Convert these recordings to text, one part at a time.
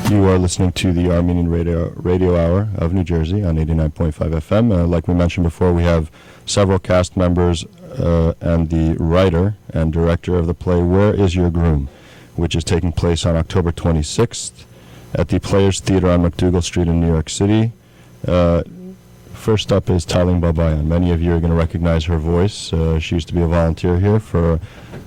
You are listening to the Armenian Radio Hour of New Jersey on 89.5 FM. Like we mentioned before, we have several cast members and the writer and director of the play Where Is Your Groom?, which is taking place on October 26th at the Players Theater on McDougal Street in New York City. First up is Talin Babayan. Many of you are going to recognize her voice. She used to be a volunteer here for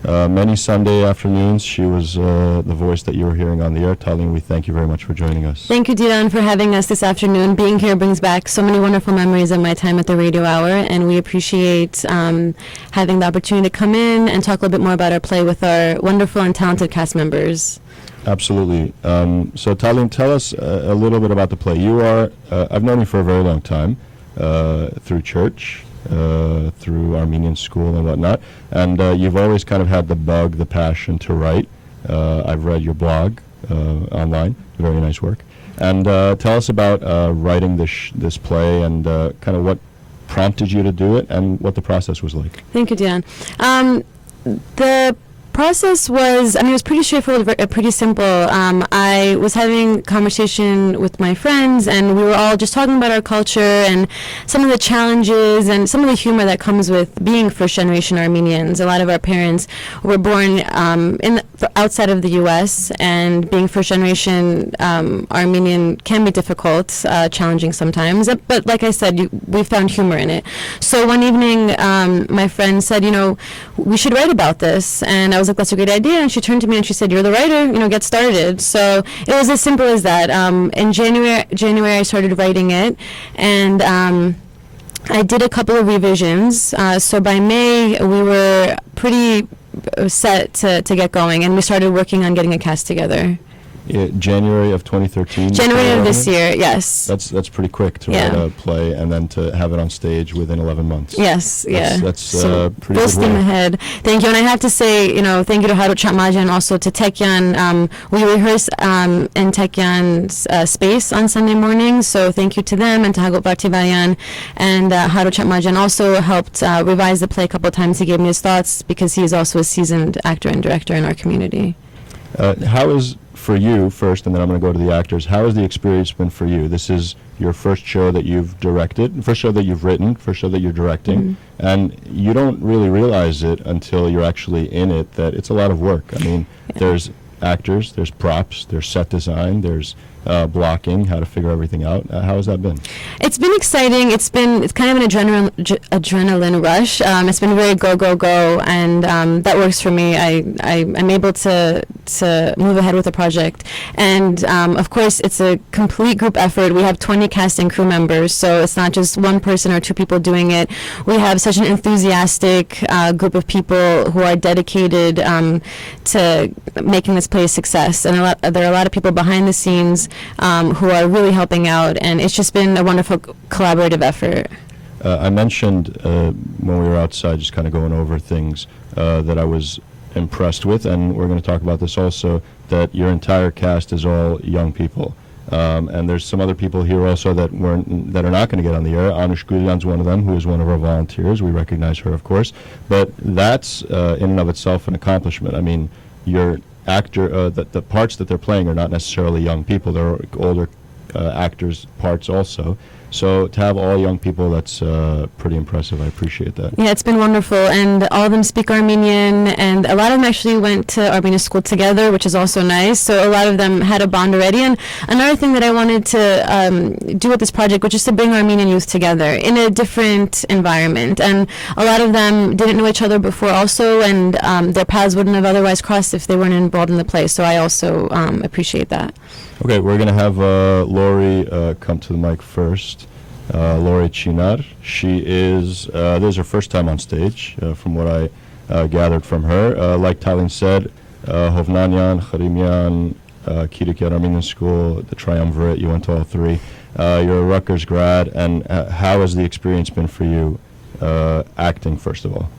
many Sunday afternoons. She was the voice that you were hearing on the air. Talin, we thank you very much for joining us. Thank you, Dilan, for having us this afternoon. Being here brings back so many wonderful memories of my time at the Radio Hour, and we appreciate having the opportunity to come in and talk a little bit more about our play with our wonderful and talented cast members. Absolutely. So, Talin, tell us a little bit about the play. You are, I've known you for a very long time. Through church, through Armenian school and whatnot, and you've always kind of had the bug, the passion to write. I've read your blog online, very nice work. And tell us about writing this play and kind of what prompted you to do it and what the process was like. Thank you, Dion. The process was, it was pretty straightforward, pretty simple. I was having a conversation with my friends, and we were all just talking about our culture and some of the challenges and some of the humor that comes with being first-generation Armenians. A lot of our parents were born outside of the U.S., and being first-generation Armenian can be difficult, challenging sometimes. But like I said, we found humor in it. So one evening, my friend said, we should write about this, and I was like, that's a great idea. And she turned to me and she said, you're the writer, get started. So it was as simple as that. In January I started writing it, and I did a couple of revisions. So by May we were pretty set to get going, and we started working on getting a cast together. January of 2013. January of this year, yes. That's pretty quick to write a play and then to have it on stage within 11 months. Yes, that's so pretty full good steam work. ahead. Thank you, and I have to say, thank you to Harut Chatmaja and also to Tekyan. We rehearse in Tekyan's space on Sunday mornings, so thank you to them and to Hagot Bartivayan and Harut Chatmaja, and also helped revise the play a couple of times. He gave me his thoughts because he is also a seasoned actor and director in our community. How is, for you first, and then I'm going to go to the actors, how has the experience been for you? This is your first show that you've directed, first show that you've written, first show that you're directing, and you don't really realize it until you're actually in it, that it's a lot of work. There's actors, there's props, there's set design, there's blocking, how to figure everything out. How has that been? It's been exciting. It's kind of an adrenaline rush. It's been very go, and that works for me. I'm able to move ahead with the project. And of course, it's a complete group effort. We have 20 cast and crew members, so it's not just one person or two people doing it. We have such an enthusiastic group of people who are dedicated to making this play a success. And there are a lot of people behind the scenes who are really helping out, and it's just been a wonderful collaborative effort. I mentioned when we were outside just kind of going over things that I was impressed with, and we're going to talk about this also, that your entire cast is all young people. And there's some other people here also that are not going to get on the air. Anush Gulyan's one of them, who is one of our volunteers. We recognize her, of course. But that's in and of itself an accomplishment. Your actor, the parts that they're playing are not necessarily young people. They're older actors' parts also. So to have all young people, that's pretty impressive. I appreciate that. Yeah, it's been wonderful, and all of them speak Armenian, and a lot of them actually went to Armenian school together, which is also nice. So a lot of them had a bond already. And another thing that I wanted to do with this project was just to bring Armenian youth together in a different environment. And a lot of them didn't know each other before also, and their paths wouldn't have otherwise crossed if they weren't involved in the play. So I also appreciate that. Okay, we're going to have Lori come to the mic first. Lori Chinar. She is, this is her first time on stage, from what I gathered from her. Like Talin said, Hovnanian, Kharimyan, Kirikyan Armenian School, the Triumvirate, you went to all three. You're a Rutgers grad, and how has the experience been for you acting, first of all?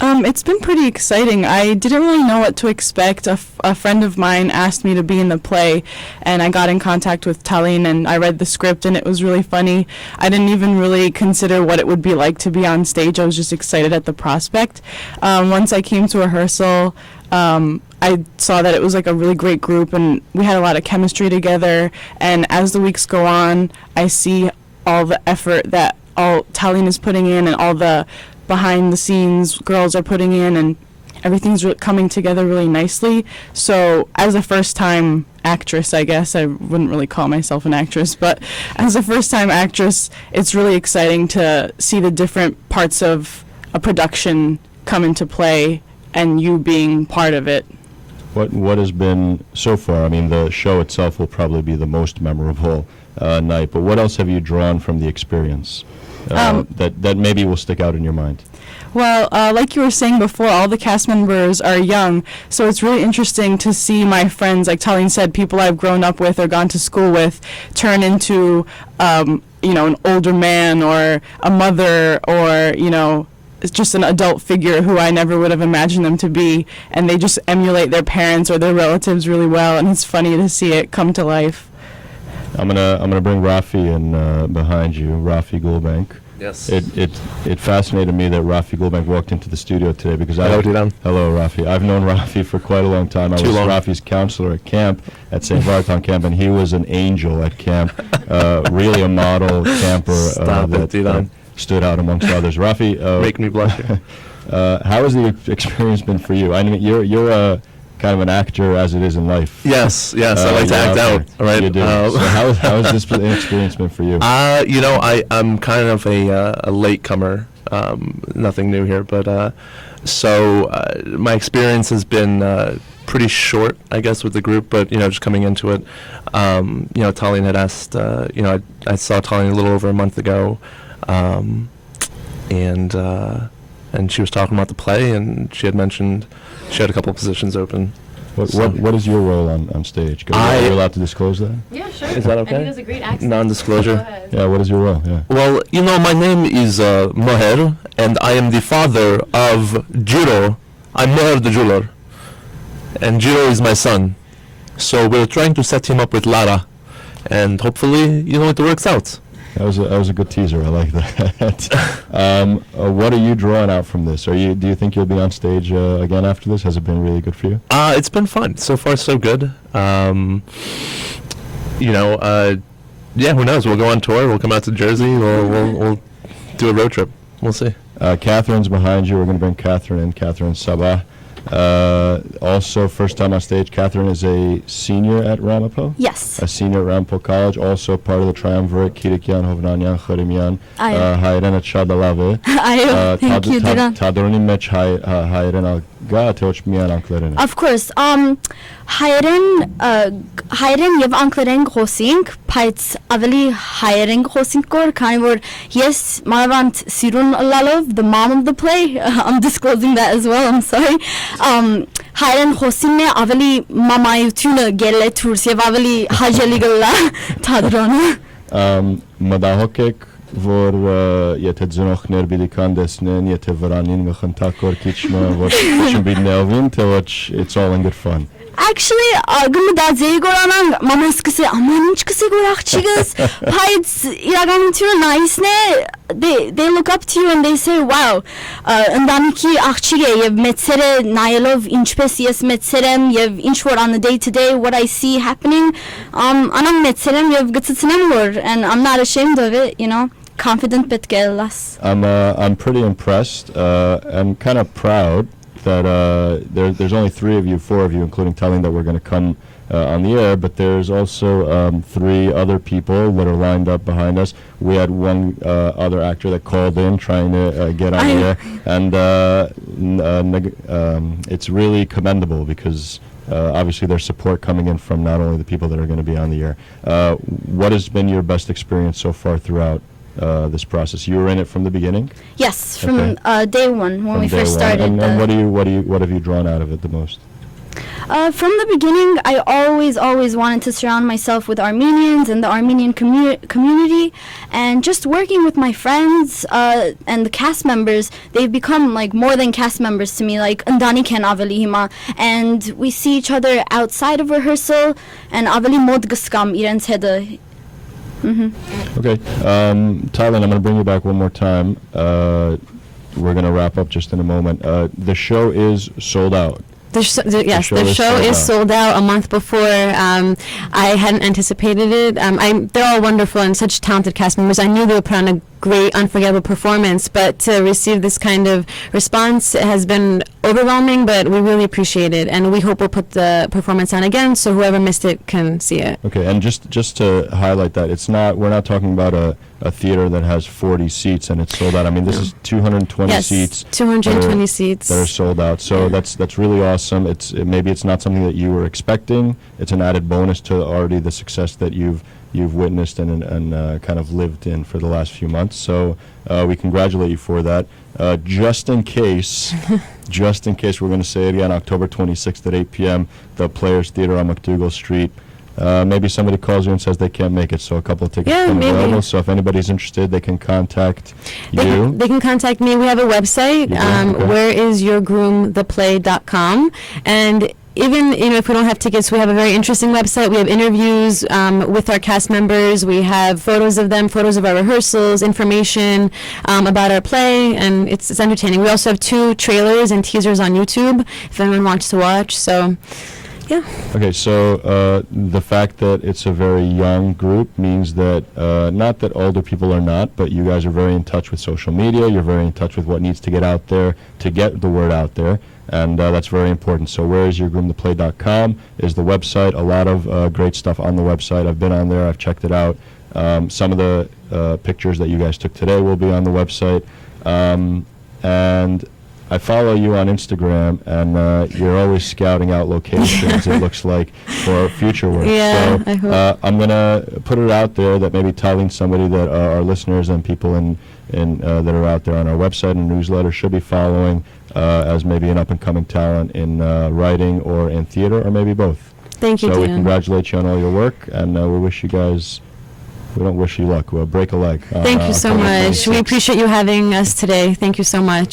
It's been pretty exciting. I didn't really know what to expect. A friend of mine asked me to be in the play, and I got in contact with Tallinn, and I read the script, and it was really funny. I didn't even really consider what it would be like to be on stage. I was just excited at the prospect. Once I came to rehearsal, I saw that it was like a really great group, and we had a lot of chemistry together. And as the weeks go on, I see all the effort that all Tallinn is putting in, and all the behind the scenes girls are putting in, and everything's coming together really nicely. So as a first time actress, I guess I wouldn't really call myself an actress, but as a first time actress, it's really exciting to see the different parts of a production come into play and you being part of it. What has been so far? I mean, the show itself will probably be the most memorable night, but what else have you drawn from the experience that maybe will stick out in your mind? Well, like you were saying before, all the cast members are young, so it's really interesting to see my friends, like Tallinn said, people I've grown up with or gone to school with, turn into, an older man or a mother or, it's just an adult figure who I never would have imagined them to be, and they just emulate their parents or their relatives really well, and it's funny to see it come to life. I'm gonna bring Rafi in behind you, Rafi Gulbank. Yes. It fascinated me that Rafi Gulbank walked into the studio today because Hello, Dylan. Hello, Rafi. I've known Rafi for quite a long time. I was Rafi's counselor at camp, at St. Vartan camp, and he was an angel at camp, really a model camper that stood out amongst others. Rafi, make me blush here. How has the experience been for you? I mean, you're kind of an actor as it is in life. Yes, I like to act out, right? You do. So how has this experience been for you? I'm kind of a latecomer, nothing new here, but so my experience has been pretty short, I guess, with the group, but, just coming into it, Tallinn had asked, I saw Tallinn a little over a month ago, and she was talking about the play, and she had mentioned she had a couple of positions open. What is your role on stage? Are you allowed to disclose that? Yeah, sure. Is that okay? And he does a great accent. Non-disclosure. Go ahead. Yeah, what is your role? Yeah. Well, my name is Moher, and I am the father of Jiro. I'm Moher the jeweler, and Jiro is my son. So we're trying to set him up with Lara, and hopefully, it works out. That was a good teaser. I like that. What are you drawing out from this? Do you think you'll be on stage again after this? Has it been really good for you? It's been fun. So far, so good. Who knows? We'll go on tour. We'll come out to Jersey. We'll do a road trip. We'll see. Catherine's behind you. We're going to bring Catherine in. Catherine Sabah. Also, first time on stage. Catherine is a senior at Ramapo. Yes. A senior at Ramapo College. Also part of the triumvirate. Kirikyan, Hovnanyan, Kharimyan. Hayren at Shadalave. Thank you, Dylan. Tadoroni mech Hayren al ga teoch mian anklerin. Of course. Hayren եւ անկլերեն խոսենք, բայց ավելի հայերեն խոսենք կոր, քանի որ ես մանավանդ սիրուն լալով, the mom of the play, I'm disclosing that as well, I'm sorry. Հայերեն խոսիմն է ավելի մամայությունը գելե թուրս եւ ավելի հաջելի գլա թատրոնը։ Մտահոգ եք, որ եթե ծնողներ պիտի կանդեսնեն, եթե վրանին մխնդակոր քիչմը, որ քիչմ պիտի նեղվին, թե ոչ it's all in good fun. Actually, գմդաձեի գորանան մաման սկսե աման ինչ կսե գոր աղջիկս, բայց իրականությունը նայիսն է, they look up to you and they say, wow, ընտանիքի աղջիկ է եւ մեծեր է նայելով ինչպես ես մեծեր եմ եւ ինչ որ on the day to day what I see happening, անամ մեծեր եմ եւ գծցնեմ որ and I'm not ashamed of it, confident պետք է լաս. I'm pretty impressed and kind of proud that there's only four of you, including Tallinn, that we're going to come on the air, but there's also 3 other people that are lined up behind us. We had one other actor that called in trying to get on the air, and it's really commendable because obviously there's support coming in from not only the people that are going to be on the air. What has been your best experience so far throughout this process? You were in it from the beginning? Yes, from day one when we first started. And what have you drawn out of it the most? From the beginning, I always wanted to surround myself with Armenians and the Armenian community, and just working with my friends and the cast members, they've become like more than cast members to me, like Ndani Ken Aveli Hima, and we see each other outside of rehearsal, and Aveli Mod Gskam Irens Hede. Okay, Thailand, I'm going to bring you back one more time. We're going to wrap up just in a moment. The show is sold out. The show is sold out a month before. I hadn't anticipated it. They're all wonderful and such talented cast members. I knew they would put on a great, unforgettable performance, but to receive this kind of response has been overwhelming, but we really appreciate it, and we hope we'll put the performance on again so whoever missed it can see it. Okay, and just to highlight that, we're not talking about a theater that has 40 seats and it's sold out. I mean, this is 220 seats. 220 seats that are sold out. So that's really awesome. Maybe it's not something that you were expecting. It's an added bonus to already the success that you've witnessed and kind of lived in for the last few months. So we congratulate you for that. Just in case, we're going to say it again, October 26th at 8 p.m., the Players Theater on McDougall Street. Maybe somebody calls you and says they can't make it, so a couple of tickets are available. So if anybody's interested, they can contact you. They can contact me. We have a website, whereisyourgroomtheplay.com, and even if we don't have tickets, we have a very interesting website. We have interviews with our cast members. We have photos of them, photos of our rehearsals, information about our play, and it's entertaining. We also have 2 trailers and teasers on YouTube if anyone wants to watch. So, yeah. Okay, so the fact that it's a very young group means that not that older people are not, but you guys are very in touch with social media. You're very in touch with what needs to get out there to get the word out there. And that's very important. So whereisyourgroomtheplay.com is the website. A lot of great stuff on the website. I've been on there. I've checked it out. Some of the pictures that you guys took today will be on the website. And I follow you on Instagram, and you're always scouting out locations, it looks like, for future work. Yeah, so I hope. I'm going to put it out there that maybe telling somebody that our listeners and people that are out there on our website and newsletter should be following as maybe an up-and-coming talent in writing or in theater, or maybe both. Thank you, So we Dan. congratulate you on all your work, and we wish you guys, we don't wish you luck, we'll break a leg. Thank you so October much. We 26th. appreciate you having us today. Thank you so much.